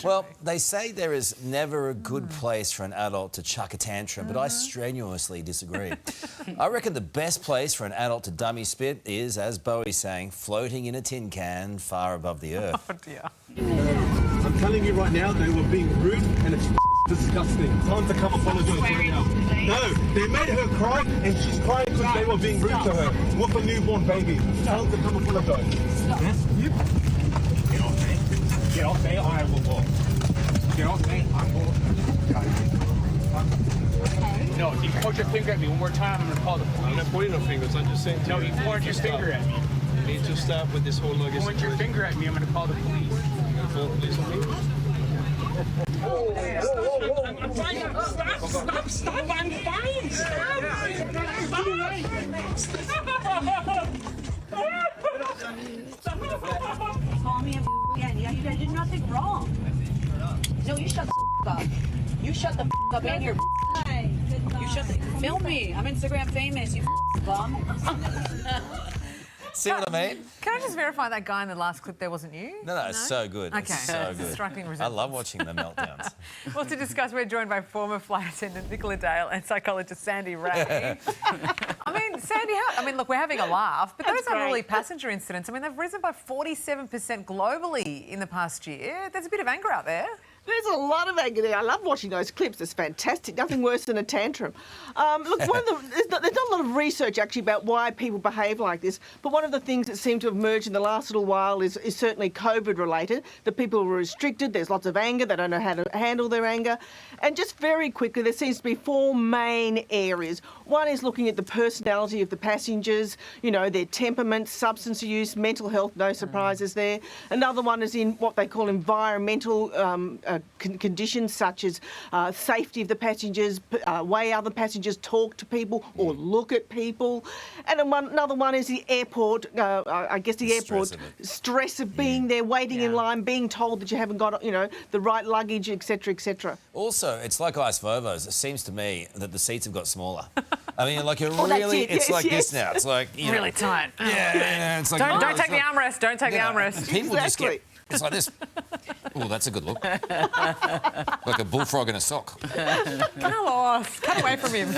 Well, they say there is never a good place for an adult to chuck a tantrum, but I strenuously disagree. I reckon the best place for an adult to dummy spit is, as Bowie sang, floating in a tin can far above the earth. Oh dear. I'm telling you right now, they were being rude and it's disgusting. Time to come apologise right now. No, they made her cry and she's crying because they were being rude to her. With a newborn baby. Tell them to come apologise. Yes, you. Get off me. Get off me, I will walk. Get off me, I will. No, if you point your finger at me one more time, I'm going to call the police. I'm not pointing no fingers, I'm just saying to No, you point your finger at me. You need to stop with this whole luggage. Point your finger at me, I'm going to call the police. Call the police on me? I'm fine. Stop, I'm fine. Call me again. Yeah, you did nothing wrong. No, you shut the up. You shut the up and your you shut the film me. I'm Instagram famous, you bum. See what I mean? Can I just verify that guy in the last clip there wasn't you? No, it's so good. Okay. It's so good. Striking I resemblance. love watching the meltdowns. Well, to discuss, we're joined by former flight attendant Nicola Dale and psychologist Sandy Ray. I mean, Sandy, look, we're having a laugh, but those unruly passenger incidents, they've risen by 47% globally in the past year. There's a bit of anger out there. There's a lot of anger there. I love watching those clips. It's fantastic. Nothing worse than a tantrum. Look, there's not a lot of research actually about why people behave like this, but one of the things that seemed to have emerged in the last little while is certainly COVID related. The people were restricted. There's lots of anger. They don't know how to handle their anger. And just very quickly, there seems to be four main areas. One is looking at the personality of the passengers, their temperament, substance use, mental health, no surprises there. Another one is in what they call environmental conditions such as safety of the passengers, way other passengers talk to people or look at people. And another one is the airport, I guess the airport stress of being there, waiting in line, being told that you haven't got, the right luggage, etc., etc. Also, it's like Ice Vovos. It seems to me that the seats have got smaller. It's this now. It's like, Really tight. Yeah, it's like... Don't take the armrest. Don't take the armrest. People just get... It's like this. Oh, that's a good look. Like a bullfrog in a sock. Carlos, cut away from him.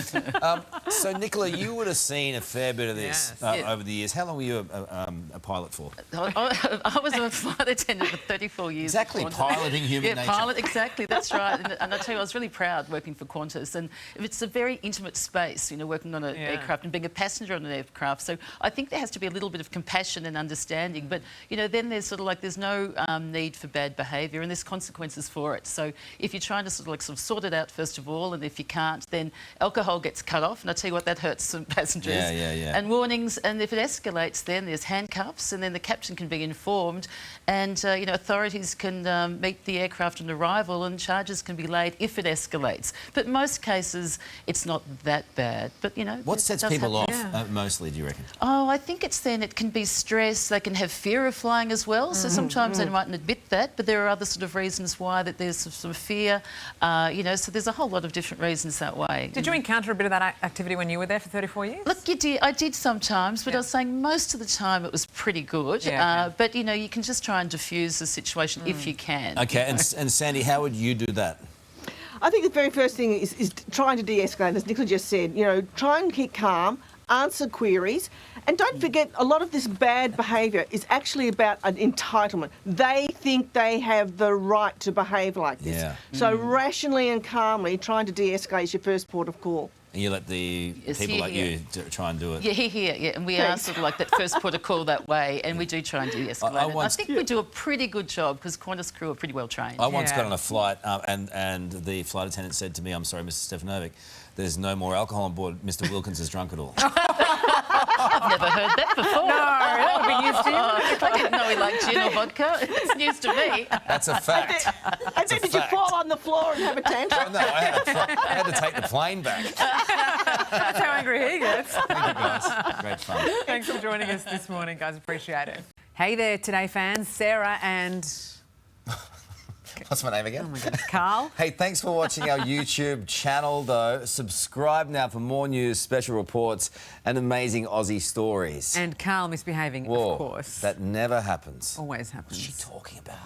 So, Nicola, you would have seen a fair bit of this over the years. How long were you a pilot for? I was a flight attendant for 34 years. Exactly, piloting human nature. Exactly, that's right. And I tell you, I was really proud working for Qantas. And it's a very intimate space, working on an aircraft and being a passenger on an aircraft. So I think there has to be a little bit of compassion and understanding. But, then there's there's no need for bad behaviour and there's consequences for it. So if you're trying to sort it out first of all, and if you can't, then alcohol gets cut off, and I tell you what, that hurts some passengers. Yeah. And warnings, and if it escalates, then there's handcuffs, and then the captain can be informed, and authorities can meet the aircraft on arrival, and charges can be laid if it escalates. But most cases, it's not that bad. But what sets people off mostly, do you reckon? Oh, I think it can be stress. They can have fear of flying as well. So sometimes they mightn't admit that, but there are other reasons why that there's some fear. So there's a whole lot of different reasons that way. Did you encounter a bit of that activity when you were there for 34 years? Look, I did sometimes, but I was saying most of the time it was pretty good. But, you can just try and diffuse the situation if you can. OK, and Sandy, how would you do that? I think the very first thing is trying to de-escalate, as Nicola just said. Try and keep calm, answer queries, and don't forget a lot of this bad behaviour is actually about an entitlement. They think they have the right to behave like this. Yeah. So rationally and calmly trying to de-escalate is your first port of call. And you let the people like you try and do it. Yeah, and we are that first port of call that way, and we do try and de-escalate. I think we do a pretty good job because Qantas crew are pretty well trained. I once got on a flight and the flight attendant said to me, "I'm sorry, Mr. Stefanovic, there's no more alcohol on board. Mr. Wilkins is drunk at all." I've never heard that before. No, that would be news to you. I didn't know he liked gin or vodka. It's news to me. That's a fact. And then did you fall on the floor and have a tantrum? No, I had to take the plane back. That's how angry he gets. Thank you, guys. Great fun. Thanks for joining us this morning, guys. Appreciate it. Hey there, Today fans. Sarah and... What's my name again? Oh, my goodness. Carl. Hey, thanks for watching our YouTube channel, though. Subscribe now for more news, special reports and amazing Aussie stories. And Carl misbehaving, Whoa, of course. That never happens. Always happens. What's she talking about?